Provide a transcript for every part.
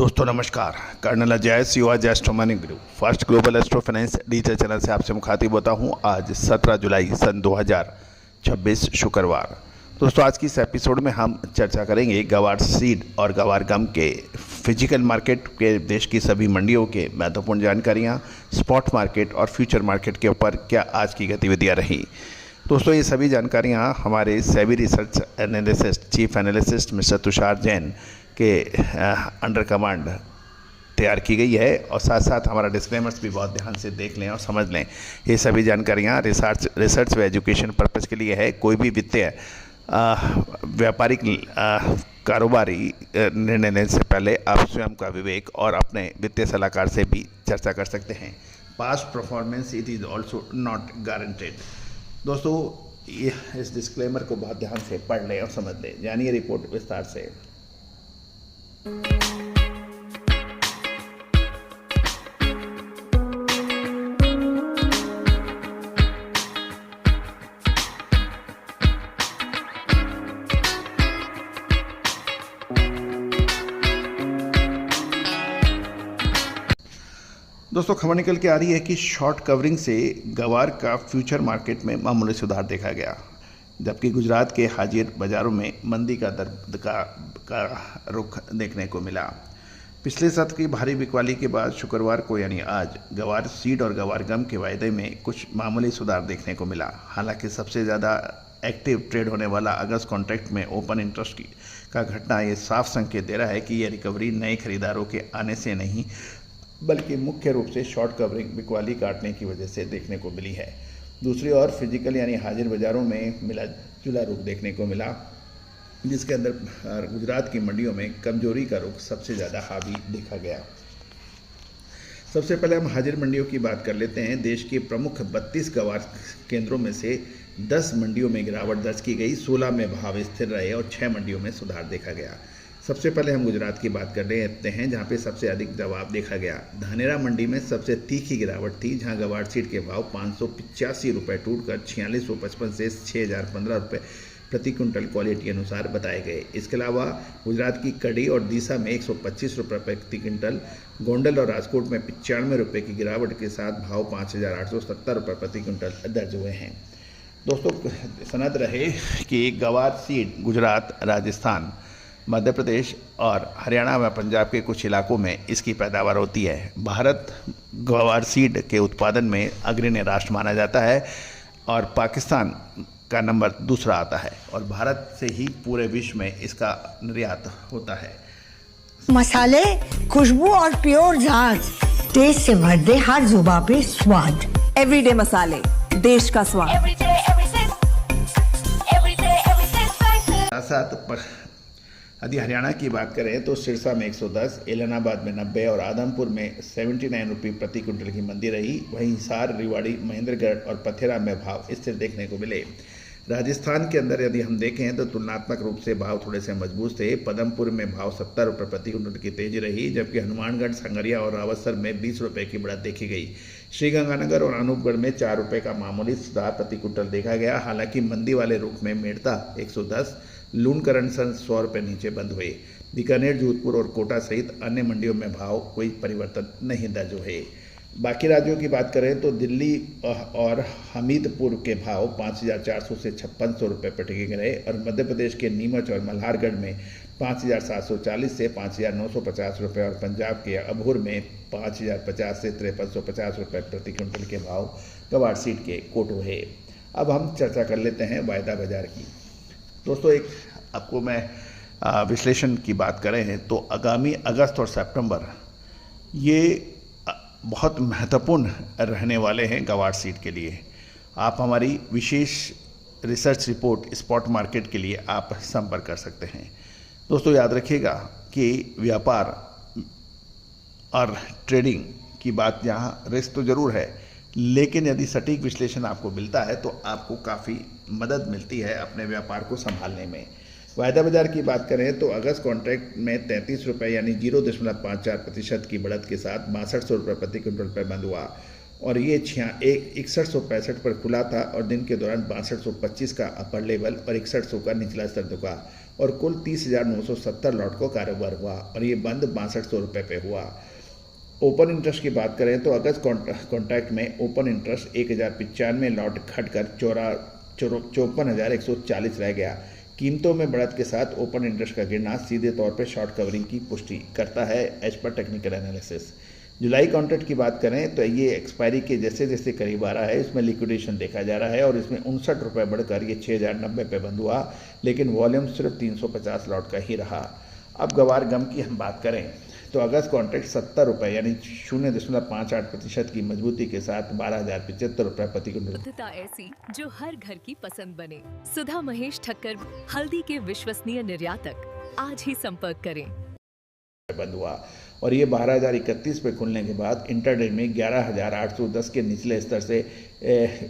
दोस्तों नमस्कार। कर्नल अजय युवा astro money group first global astro finance digital channel से आपसे मुखातिब होता हूं। आज 17 जुलाई सन 2026 शुक्रवार। दोस्तों आज की इस एपिसोड में हम चर्चा करेंगे गवार सीड और गवार गम के फिजिकल मार्केट के देश की सभी मंडियों के महत्वपूर्ण जानकारियां, स्पॉट मार्केट और फ्यूचर मार्केट के ऊपर क्या आज की गतिविधियां रही। दोस्तों ये सभी जानकारियां हमारे SEBI research analyst chief analyst mister Tushar Jain के अंडर कमांड तैयार की गई है और साथ साथ हमारा डिस्क्लेमर्स भी बहुत ध्यान से देख लें और समझ लें। ये सभी जानकारियाँ रिसर्च व एजुकेशन पर्पज़ के लिए है। कोई भी वित्तीय व्यापारिक कारोबारी निर्णय लेने से पहले आप स्वयं का विवेक और अपने वित्तीय सलाहकार से भी चर्चा कर सकते हैं। Past performance it is also not guaranteed. दोस्तों ये इस डिस्क्लेमर को बहुत ध्यान से पढ़ लें और समझ लें। जानिए रिपोर्ट विस्तार से। दोस्तों खबर निकल के आ रही है कि शॉर्ट कवरिंग से गवार का फ्यूचर मार्केट में मामूली सुधार देखा गया, जबकि गुजरात के हाजिर बाजारों में मंदी का दर्द का रुख देखने को मिला। पिछले सत्र की भारी बिकवाली के बाद शुक्रवार को यानी आज गवार सीड और गवार गम के वायदे में कुछ मामूली सुधार देखने को मिला। हालांकि सबसे ज़्यादा एक्टिव ट्रेड होने वाला अगस्त कॉन्ट्रैक्ट में ओपन इंटरेस्ट का घटना ये साफ संकेत दे रहा है कि यह रिकवरी नए खरीदारों के आने से नहीं बल्कि मुख्य रूप से शॉर्ट कवरिंग बिकवाली काटने की वजह से देखने को मिली है। दूसरी ओर फिजिकल यानी हाजिर बाज़ारों में मिला जुला रुख देखने को मिला, जिसके अंदर गुजरात की मंडियों में कमजोरी का रुख सबसे ज़्यादा हावी देखा गया। सबसे पहले हम हाजिर मंडियों की बात कर लेते हैं। देश के प्रमुख 32 गवार केंद्रों में से 10 मंडियों में गिरावट दर्ज की गई, 16 में भाव स्थिर रहे और 6 मंडियों में सुधार देखा गया। सबसे पहले हम गुजरात की बात कर रहे हैं, जहां पे सबसे अधिक दबाव देखा गया। धानेरा मंडी में सबसे तीखी गिरावट थी, जहां गवार सीड के भाव 585 रुपये टूटकर 4655 से 6015 रुपये प्रति क्विंटल क्वालिटी अनुसार बताए गए। इसके अलावा गुजरात की कड़ी और दीसा में 125 रुपये प्रति क्विंटल, गोंडल और राजकोट में 95 रुपये की गिरावट के साथ भाव 5870 रुपये प्रति क्विंटल दर्ज हुए हैं। दोस्तों सनद रहे कि गवार सीड गुजरात, राजस्थान, मध्य प्रदेश और हरियाणा व पंजाब के कुछ इलाकों में इसकी पैदावार होती है। भारत गवार सीड के उत्पादन में अग्रणी राष्ट्र माना जाता है और पाकिस्तान का नंबर दूसरा आता है और भारत से ही पूरे विश्व में इसका निर्यात होता है। मसाले, खुशबू और प्योर झांझ, टेस्ट से भर दे हर जुबां पे स्वाद। एवरीडे मसाले, देश का स्वाद। यदि हरियाणा की बात करें तो सिरसा में 110, एलनाबाद में 90 और आदमपुर में 79 रुपये प्रति क्विंटल की मंदी रही। वहीं हिसार, रेवाड़ी, महेंद्रगढ़ और पथेरा में भाव स्थिर देखने को मिले। राजस्थान के अंदर यदि हम देखें तो तुलनात्मक रूप से भाव थोड़े से मजबूत थे। पदमपुर में भाव 70 रुपये प्रति क्विंटल की तेजी रही, जबकि हनुमानगढ़, संगरिया और रावतसर में 20 रुपये की बढ़त देखी गई। श्रीगंगानगर और अनूपगढ़ में 4 रुपये का मामूली सुधार प्रति क्विंटल देखा गया। हालांकि मंदी वाले रुख में मेड़ता 110, लूणकरणसर 100 रुपये नीचे बंद हुए। बीकानेर, जोधपुर और कोटा सहित अन्य मंडियों में भाव कोई परिवर्तन नहीं दर्ज हुए। बाकी राज्यों की बात करें तो दिल्ली और हमीरपुर के भाव 5400 से 5600 रुपये प्रति रहे और मध्य प्रदेश के नीमच और मल्हारगढ़ में 5740 से 5950 रुपये और पंजाब के अबोहर में 5050 से 5350 रुपये प्रति क्विंटल के भाव गवार सीड के कोट हुए। अब हम चर्चा कर लेते हैं वायदा बाजार की। दोस्तों एक आपको मैं विश्लेषण की बात करें तो आगामी अगस्त और सितंबर ये बहुत महत्वपूर्ण रहने वाले हैं गवार सीड के लिए। आप हमारी विशेष रिसर्च रिपोर्ट स्पॉट मार्केट के लिए आप संपर्क कर सकते हैं। दोस्तों याद रखिएगा कि व्यापार और ट्रेडिंग की बात यहाँ रिस्क तो ज़रूर है, लेकिन यदि सटीक विश्लेषण आपको मिलता है तो आपको काफ़ी मदद मिलती है अपने व्यापार को संभालने में। वायदा बाजार की बात करें तो अगस्त कॉन्ट्रैक्ट में 33 रुपये यानी 0.54% की बढ़त के साथ 6200 रुपये प्रति क्विंटल पर बंद हुआ और ये 6165 पर खुला था और दिन के दौरान 6225 का अपर लेवल और 6100 का निचला स्तर रुका। और कुल 30,970 लॉट को कारोबार हुआ और ये बंद 6200 रुपये पे हुआ। ओपन इंटरेस्ट की बात करें तो अगस्त कॉन्ट्रैक्ट में ओपन इंटरेस्ट 1095 लॉट घटकर 54,140 रह गया। कीमतों में बढ़त के साथ ओपन इंटरेस्ट का गिरना सीधे तौर पर शॉर्ट कवरिंग की पुष्टि करता है एज पर टेक्निकल एनालिसिस। जुलाई कॉन्ट्रैक्ट की बात करें तो ये एक्सपायरी के जैसे जैसे करीब आ रहा है इसमें लिक्विडेशन देखा जा रहा है और इसमें 59 रुपये बढ़कर ये 6,090 पे बंद हुआ, लेकिन वॉल्यूम सिर्फ 350 लॉट का ही रहा। अब गवार गम की हम बात करें तो अगस्त कॉन्ट्रैक्ट 70 रुपये यानी 0.58% की मजबूती के साथ 12,075 रुपये प्रति क्विंटल शुद्धता ऐसी जो हर घर की पसंद बने। सुधा महेश ठक्कर, हल्दी के विश्वसनीय निर्यातक। आज ही संपर्क करें। बंद हुआ और ये 12,031 पे खुलने के बाद इंटरडे में 11,810 के निचले स्तर से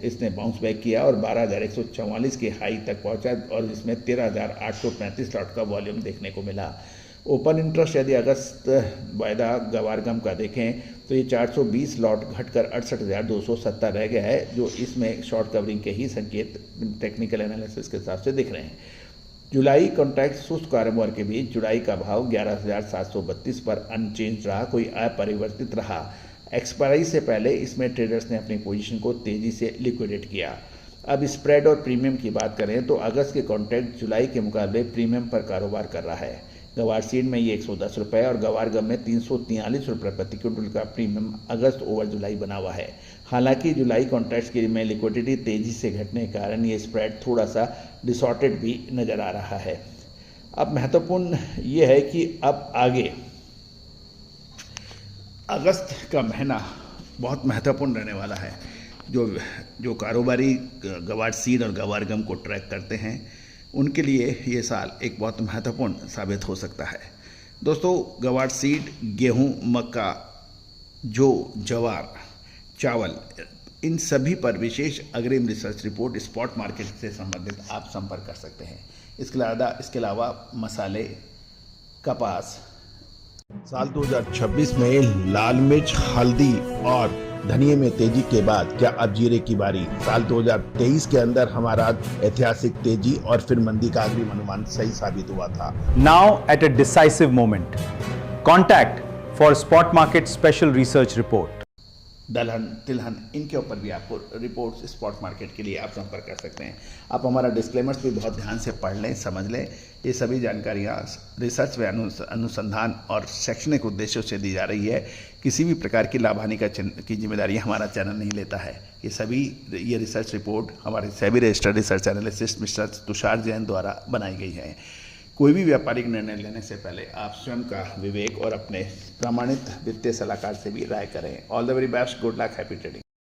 इसने बाउंस बैक किया और 12,144 के हाई तक पहुंचा और इसमें 13,835 लॉट का वॉल्यूम देखने को मिला। ओपन इंटरेस्ट यदि अगस्त वायदा गवार गम का देखें तो ये 420 लॉट घटकर 68,270 रह गया है, जो इसमें शॉर्ट कवरिंग के ही संकेत टेक्निकल एनालिसिस के हिसाब से दिख रहे हैं। जुलाई कॉन्ट्रैक्ट सुस्त कारोबार के बीच जुलाई का भाव 11,732 पर अनचेंज रहा, कोई अपरिवर्तित रहा। एक्सपायरी से पहले इसमें ट्रेडर्स ने अपनी पोजीशन को तेजी से लिक्विडेट किया। अब स्प्रेड और प्रीमियम की बात करें तो अगस्त के कॉन्ट्रैक्ट जुलाई के मुकाबले प्रीमियम पर कारोबार कर रहा है। गवार सीड में ये 110 रुपये और गवार गम में 343 रुपये प्रति क्विंटल का प्रीमियम अगस्त ओवर जुलाई बना हुआ है। हालांकि जुलाई कॉन्ट्रैक्ट्स के में लिक्विडिटी तेजी से घटने के कारण ये स्प्रेड थोड़ा सा डिसॉर्टेड भी नज़र आ रहा है। अब महत्वपूर्ण ये है कि अब आगे अगस्त का महीना बहुत महत्वपूर्ण रहने वाला है। जो कारोबारी गवार सीड और गवार गम को ट्रैक करते हैं उनके लिए ये साल एक बहुत महत्वपूर्ण साबित हो सकता है। दोस्तों, गवार सीड, गेहूं, मक्का, जवार, चावल, इन सभी पर विशेष अग्रिम रिसर्च रिपोर्ट स्पॉट मार्केट से संबंधित आप संपर्क कर सकते हैं। इसके अलावा मसाले, कपास, साल 2026 में लाल मिर्च, हल्दी और धनिये में तेजी के बाद क्या अब जीरे की बारी? साल 2023 के अंदर हमारा ऐतिहासिक तेजी और फिर मंदी का अग्रिम अनुमान सही साबित हुआ था। Now at a decisive moment, contact for spot market special research report. दलहन, तिलहन, इनके ऊपर भी आपको रिपोर्ट्स स्पॉट मार्केट के लिए आप संपर्क कर सकते हैं। आप हमारा डिस्क्लेमर्स भी बहुत ध्यान से पढ़ लें, समझ लें। ये सभी जानकारियाँ रिसर्च व अनुसंधान और शैक्षणिक उद्देश्यों से दी जा रही है। किसी भी प्रकार की लाभ हानि की जिम्मेदारी हमारा चैनल नहीं लेता है। ये रिसर्च रिपोर्ट हमारे SEBI registered research analyst mister Tushar Jain द्वारा बनाई गई है। कोई भी व्यापारिक निर्णय लेने से पहले आप स्वयं का विवेक और अपने प्रमाणित वित्तीय सलाहकार से भी राय करें। All the very best, good luck, happy trading.